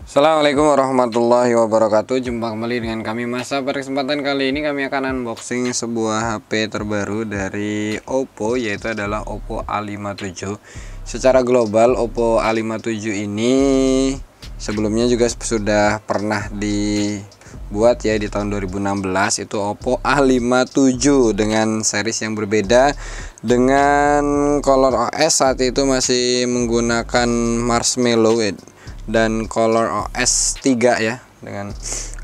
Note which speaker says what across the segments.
Speaker 1: Assalamualaikum warahmatullahi wabarakatuh. Jumpa kembali dengan kami Masa. Pada kesempatan kali ini kami akan unboxing sebuah HP terbaru dari Oppo, yaitu adalah Oppo A57. Secara global Oppo A57 ini sebelumnya juga sudah pernah dibuat ya di tahun 2016. Itu Oppo A57 dengan series yang berbeda, dengan color OS saat itu masih menggunakan Marshmallow dan color OS 3 ya, dengan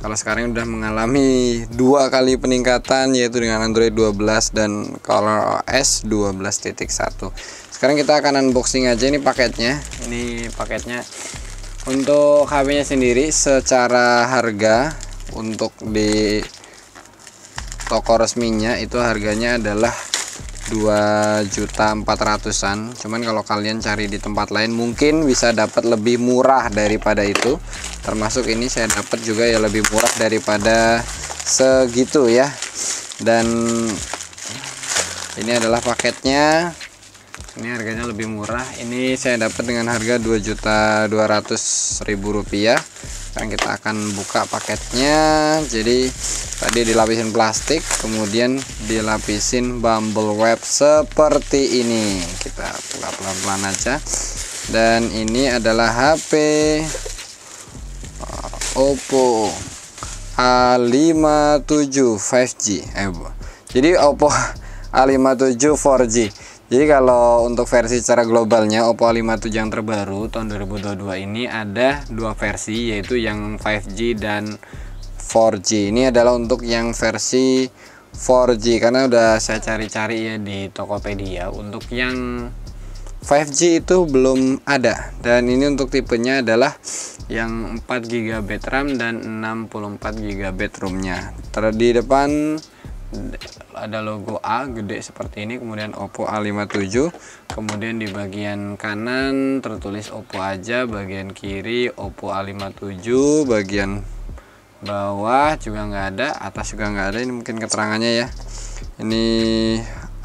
Speaker 1: kalau sekarang udah mengalami 2 kali peningkatan, yaitu dengan Android 12 dan color OS 12.1. Sekarang kita akan unboxing aja ini paketnya. Ini paketnya untuk HP-nya sendiri. Secara harga untuk di toko resminya itu harganya adalah 2.400.000-an. Cuman kalau kalian cari di tempat lain mungkin bisa dapat lebih murah daripada itu. Termasuk ini saya dapat juga ya lebih murah daripada segitu ya. Dan ini adalah paketnya. Ini harganya lebih murah. Ini saya dapat dengan harga Rp2.200.000. Sekarang kita akan buka paketnya. Jadi tadi dilapisin plastik, kemudian dilapisin bubble wrap seperti ini. Kita buka pelan-pelan aja. Dan ini adalah HP Oppo A57 5G. Jadi Oppo A57 4G. Jadi kalau untuk versi secara globalnya Oppo A57 yang terbaru tahun 2022 ini ada 2 versi, yaitu yang 5G dan 4G. Ini adalah untuk yang versi 4G karena udah saya cari-cari ya di Tokopedia. Untuk yang 5G itu belum ada, dan ini untuk tipenya adalah yang 4GB RAM dan 64GB ROM-nya. Di depan ada logo A gede seperti ini, kemudian Oppo A57, kemudian di bagian kanan tertulis Oppo aja, bagian kiri Oppo A57, bagian bawah juga nggak ada, atas juga nggak ada. Ini mungkin keterangannya ya. Ini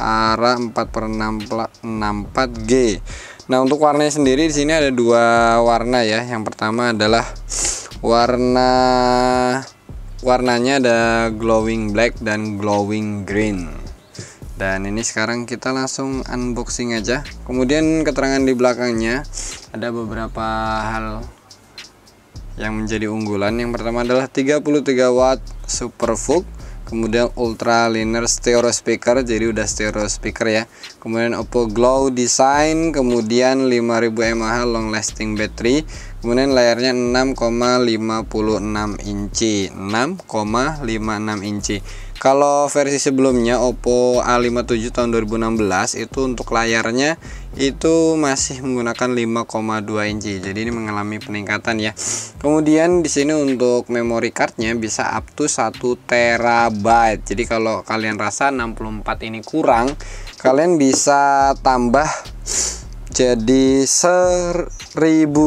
Speaker 1: ARA 4/64G. Nah, untuk warnanya sendiri di sini ada 2 warna ya. Yang pertama adalah warnanya ada glowing black dan glowing green. Dan ini sekarang kita langsung unboxing aja. Kemudian keterangan di belakangnya ada beberapa hal yang menjadi unggulan. Yang pertama adalah 33 watt super VOOC, kemudian ultra linear stereo speaker, jadi udah stereo speaker ya. Kemudian Oppo Glow design, kemudian 5000 mAh long lasting battery, kemudian layarnya 6,56 inci. 6,56 inci. Kalau versi sebelumnya Oppo A57 tahun 2016 itu untuk layarnya itu masih menggunakan 5,2 inci. Jadi ini mengalami peningkatan ya. Kemudian di sini untuk memory cardnya bisa up to 1 TB. Jadi kalau kalian rasa 64 ini kurang, kalian bisa tambah jadi 1000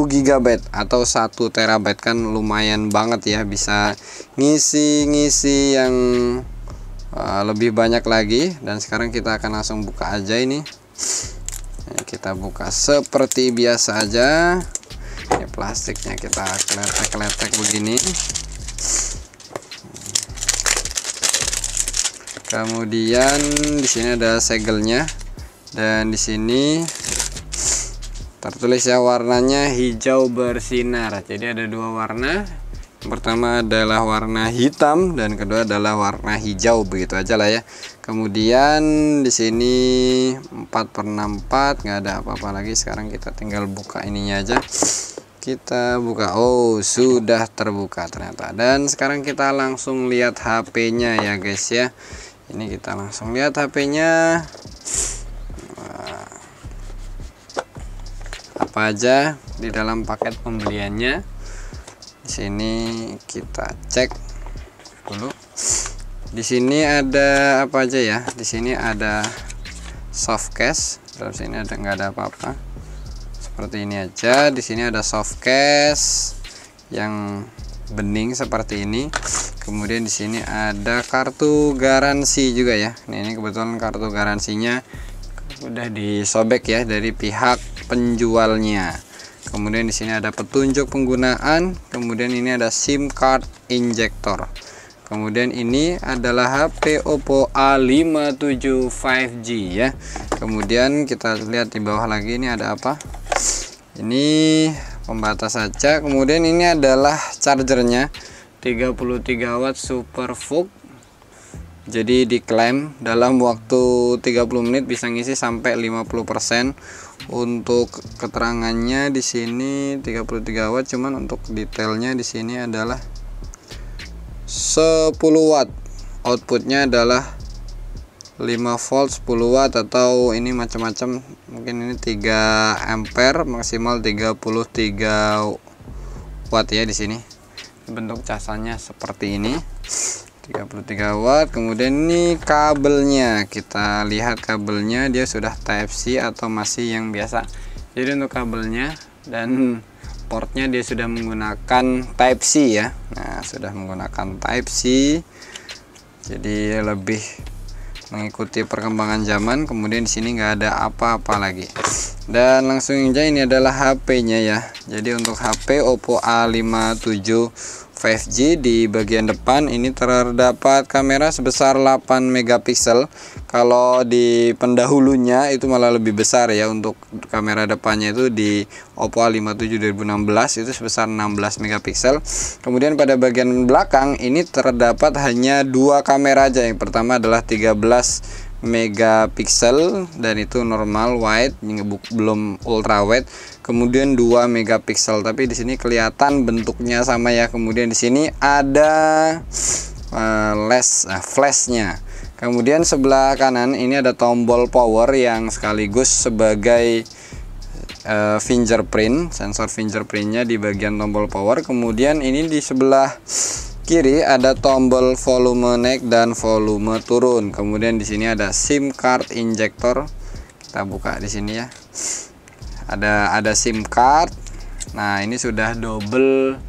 Speaker 1: GB atau 1 TB, kan lumayan banget ya, bisa ngisi yang lebih banyak lagi. Dan sekarang kita akan langsung buka aja ini. Kita buka seperti biasa aja. Ini plastiknya kita kletek-kletek begini. Kemudian di sini ada segelnya, dan di sini tertulis ya warnanya hijau bersinar. Jadi ada 2 warna. Yang pertama adalah warna hitam dan kedua adalah warna hijau, begitu aja lah ya. Kemudian di sini 4/64, nggak ada apa-apa lagi. Sekarang kita tinggal buka ininya aja. Kita buka. Oh, sudah terbuka ternyata. Dan sekarang kita langsung lihat HP-nya ya guys ya. Ini kita langsung lihat HP-nya. Apa aja di dalam paket pembeliannya. Di sini kita cek dulu. Di sini ada apa aja ya? Di sini ada soft case. Dalam sini ada nggak ada apa-apa. Seperti ini aja. Di sini ada soft case yang bening seperti ini. Kemudian di sini ada kartu garansi juga ya. Nah, ini kebetulan kartu garansinya udah disobek ya dari pihak penjualnya. Kemudian di sini ada petunjuk penggunaan, kemudian ini ada SIM card injector. Kemudian ini adalah HP Oppo A57 5G ya. Kemudian kita lihat di bawah lagi, ini ada apa? Ini pembatas saja. Kemudian ini adalah chargernya 33 watt super VOOC. Jadi diklaim dalam waktu 30 menit bisa ngisi sampai 50%. Untuk keterangannya di sini 33 watt, cuman untuk detailnya di sini adalah 10 watt. Outputnya adalah 5 volt 10 watt, atau ini macam-macam, mungkin ini 3 ampere, maksimal 33 watt ya di sini. Bentuk casanya seperti ini. 33 watt. Kemudian ini kabelnya, kita lihat kabelnya dia sudah Type-C atau masih yang biasa. Jadi untuk kabelnya dan portnya dia sudah menggunakan Type-C ya. Nah, sudah menggunakan Type-C, jadi lebih mengikuti perkembangan zaman. Kemudian di sini nggak ada apa-apa lagi. Dan langsung aja, ini adalah HP-nya ya. Jadi untuk HP Oppo A57 5G, di bagian depan ini terdapat kamera sebesar 8 megapiksel. Kalau di pendahulunya itu malah lebih besar ya. Untuk kamera depannya itu di Oppo A57 2016 itu sebesar 16 megapiksel. Kemudian pada bagian belakang ini terdapat hanya 2 kamera aja. Yang pertama adalah 13 megapiksel dan itu normal wide, belum ultra wide. Kemudian 2 megapiksel, tapi di sini kelihatan bentuknya sama ya. Kemudian di sini ada flashnya. Kemudian sebelah kanan ini ada tombol power yang sekaligus sebagai fingerprint, sensor fingerprintnya di bagian tombol power. Kemudian ini di sebelah kiri ada tombol volume naik dan volume turun. Kemudian di sini ada SIM card injector. Kita buka di sini ya. Ada SIM card. Nah, ini sudah double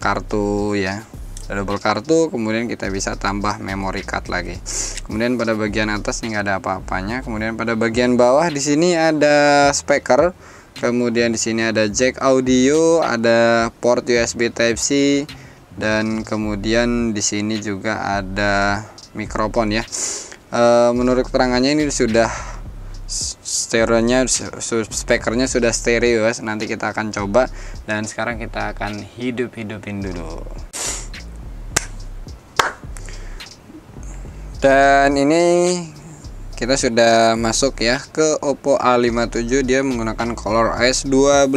Speaker 1: kartu ya. Double kartu, kemudian kita bisa tambah memory card lagi. Kemudian pada bagian atas ini nggak ada apa-apanya. Kemudian pada bagian bawah di sini ada speaker. Kemudian di sini ada jack audio, ada port USB Type-C, dan kemudian di sini juga ada mikrofon ya. Menurut keterangannya ini sudah stereonya, speakernya sudah stereo ya. Nanti kita akan coba, dan sekarang kita akan hidupin dulu. Dan ini kita sudah masuk ya ke Oppo A57. Dia menggunakan ColorOS 12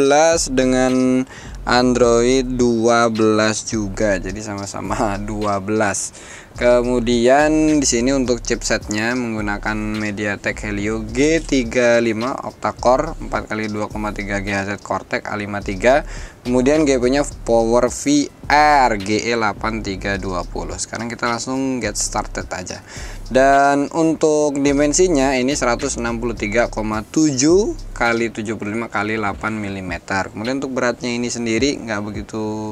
Speaker 1: dengan Android 12 juga, jadi sama-sama 12. Kemudian di sini untuk chipsetnya menggunakan MediaTek Helio G35 octa-core 4x2,3 GHz Cortex A53. Kemudian GPU-nya PowerVR GE8320. Sekarang kita langsung get started aja. Dan untuk dimensinya ini 163,7 kali 75 kali 8 mm. Kemudian untuk beratnya ini sendiri nggak begitu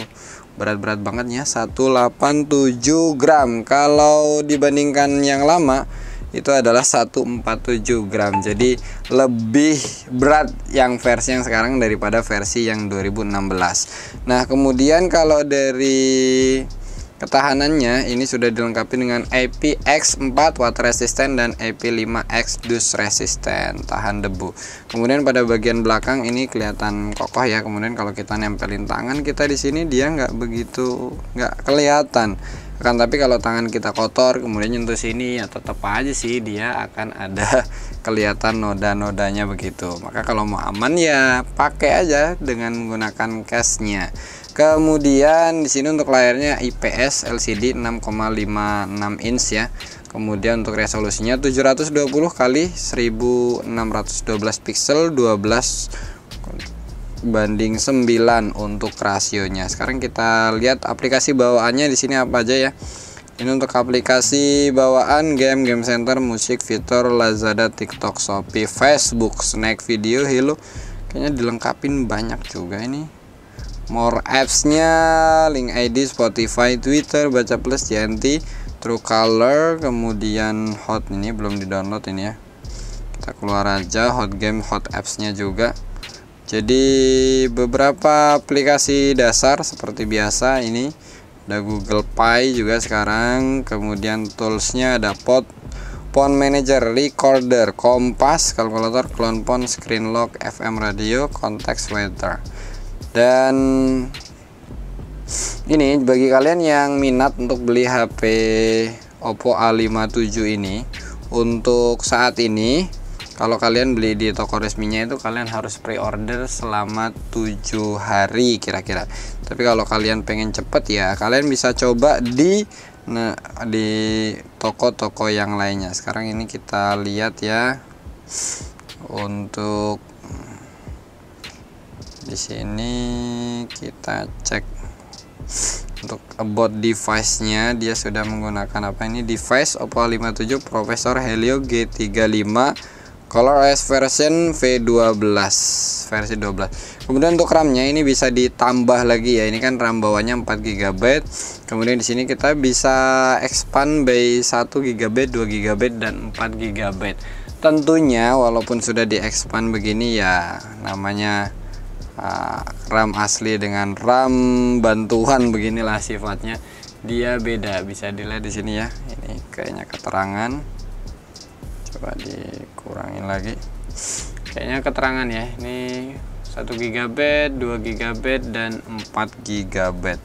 Speaker 1: berat-berat banget ya, 187 gram. Kalau dibandingkan yang lama itu adalah 147 gram. Jadi lebih berat yang versi yang sekarang daripada versi yang 2016. Nah, kemudian kalau dari ketahanannya ini sudah dilengkapi dengan IPX4 water resistant dan IP5X dust resistant, tahan debu. Kemudian pada bagian belakang ini kelihatan kokoh ya. Kemudian kalau kita nempelin tangan kita di sini dia nggak kelihatan. Tapi kalau tangan kita kotor kemudian nyentuh sini ya tetap aja sih dia akan ada kelihatan noda-nodanya begitu. Maka kalau mau aman ya pakai aja dengan menggunakan case-nya. Kemudian di sini untuk layarnya IPS LCD 6,56 inch ya. Kemudian untuk resolusinya 720 kali 1612 pixel, 12:9 untuk rasionya. Sekarang kita lihat aplikasi bawaannya di sini apa aja ya. Ini untuk aplikasi bawaan game center, musik, fitur, Lazada, TikTok, Shopee, Facebook, Snack Video, Hilo. Kayaknya dilengkapin banyak juga ini. More apps-nya, Link ID, Spotify, Twitter, Baca Plus, JNT, Truecaller, kemudian Hot ini belum di-download ini ya. Kita keluar aja, Hot Game, Hot Apps-nya juga. Jadi beberapa aplikasi dasar seperti biasa ini ada Google Pay juga sekarang, kemudian toolsnya ada Phone Manager, Recorder, Kompas, kalkulator, clone phone, screen lock, FM radio, context weather. Dan ini bagi kalian yang minat untuk beli HP Oppo A57 ini, untuk saat ini kalau kalian beli di toko resminya itu kalian harus pre-order selama 7 hari kira-kira. Tapi kalau kalian pengen cepet ya kalian bisa coba di toko-toko yang lainnya. Sekarang ini kita lihat ya, untuk di sini kita cek untuk about device-nya, dia sudah menggunakan apa ini, device Oppo A57 Professor Helio G35 ColorOS version V12 versi 12. Kemudian untuk RAM-nya ini bisa ditambah lagi ya. Ini kan RAM bawahnya 4 GB. Kemudian di sini kita bisa expand by 1 GB, 2 GB dan 4 GB. Tentunya walaupun sudah di-expand begini ya, namanya RAM asli dengan RAM bantuan beginilah sifatnya. Dia beda, bisa dilihat di sini ya. Ini kayaknya keterangan. Coba dikurangin lagi, kayaknya keterangan ya, ini 1 GB, 2 GB dan 4 GB.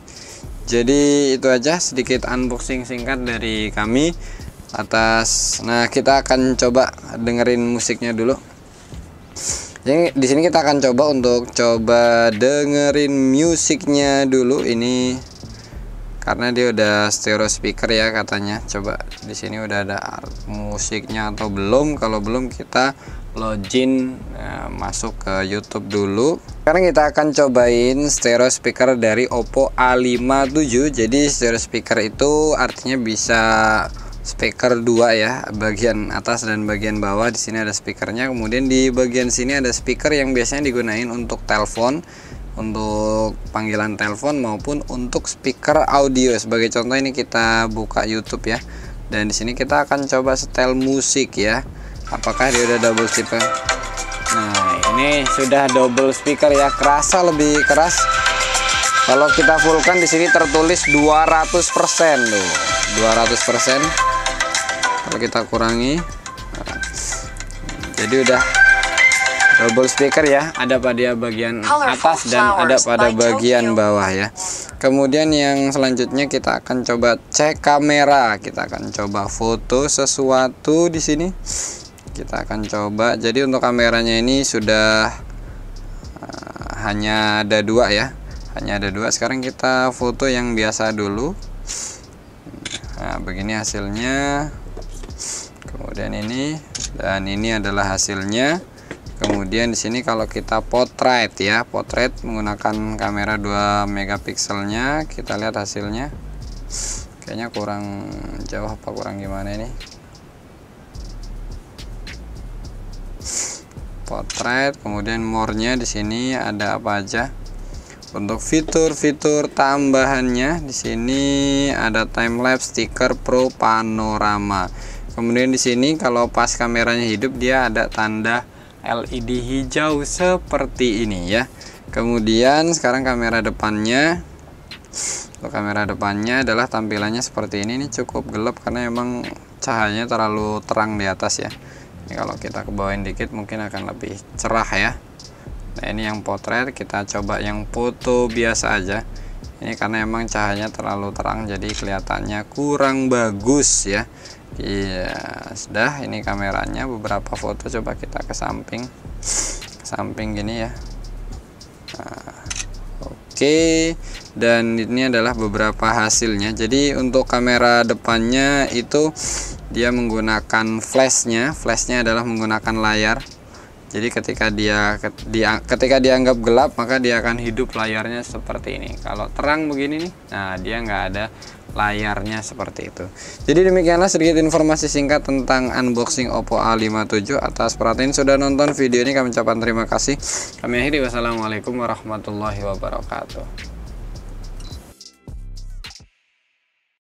Speaker 1: Jadi itu aja sedikit unboxing singkat dari kami atas. Nah, kita akan coba dengerin musiknya dulu. Jadi di sini kita akan coba dengerin musiknya dulu ini, karena dia udah stereo speaker ya katanya. Coba di sini udah ada musiknya atau belum. Kalau belum kita login masuk ke YouTube dulu. Sekarang kita akan cobain stereo speaker dari Oppo A57. Jadi stereo speaker itu artinya bisa speaker 2 ya, bagian atas dan bagian bawah. Di sini ada speakernya. Kemudian di bagian sini ada speaker yang biasanya digunain untuk telepon, untuk panggilan telepon maupun untuk speaker audio. Sebagai contoh ini kita buka YouTube ya, dan di sini kita akan coba setel musik ya. Apakah dia udah double speaker? Nah, ini sudah double speaker ya, kerasa lebih keras. Kalau kita fullkan di sini tertulis 200% loh, 200%. Kalau kita kurangi, jadi udah double speaker ya, ada pada bagian atas dan ada pada bagian bawah ya. Kemudian yang selanjutnya kita akan coba cek kamera. Kita akan coba foto sesuatu di sini. Kita akan coba. Jadi untuk kameranya ini sudah hanya ada 2 ya. Hanya ada 2. Sekarang kita foto yang biasa dulu. Nah, begini hasilnya. Kemudian ini, dan ini adalah hasilnya. Kemudian di sini kalau kita potret ya, potret menggunakan kamera 2 megapikselnya, kita lihat hasilnya. Kayaknya kurang jauh apa kurang gimana ini. Potret, kemudian more-nya di sini ada apa aja. Untuk fitur-fitur tambahannya di sini ada time lapse, stiker pro, panorama. Kemudian di sini kalau pas kameranya hidup dia ada tanda LED hijau seperti ini ya. Kemudian sekarang kamera depannya. Untuk kamera depannya adalah tampilannya seperti ini. Ini cukup gelap karena emang cahayanya terlalu terang di atas ya. Ini kalau kita kebawain dikit mungkin akan lebih cerah ya. Nah, ini yang potret, kita coba yang foto biasa aja. Ini karena emang cahayanya terlalu terang jadi kelihatannya kurang bagus ya. Iya, sudah. Ini kameranya, beberapa foto coba kita ke samping gini ya. Nah, oke. Dan ini adalah beberapa hasilnya. Jadi untuk kamera depannya itu dia menggunakan flashnya adalah menggunakan layar. Jadi ketika dianggap gelap maka dia akan hidup layarnya seperti ini. Kalau terang begini nih, nah dia nggak ada layarnya seperti itu. Jadi demikianlah sedikit informasi singkat tentang unboxing Oppo A57. Atas perhatian sudah nonton video ini kami ucapkan terima kasih. Kami akhiri, wassalamualaikum warahmatullahi wabarakatuh.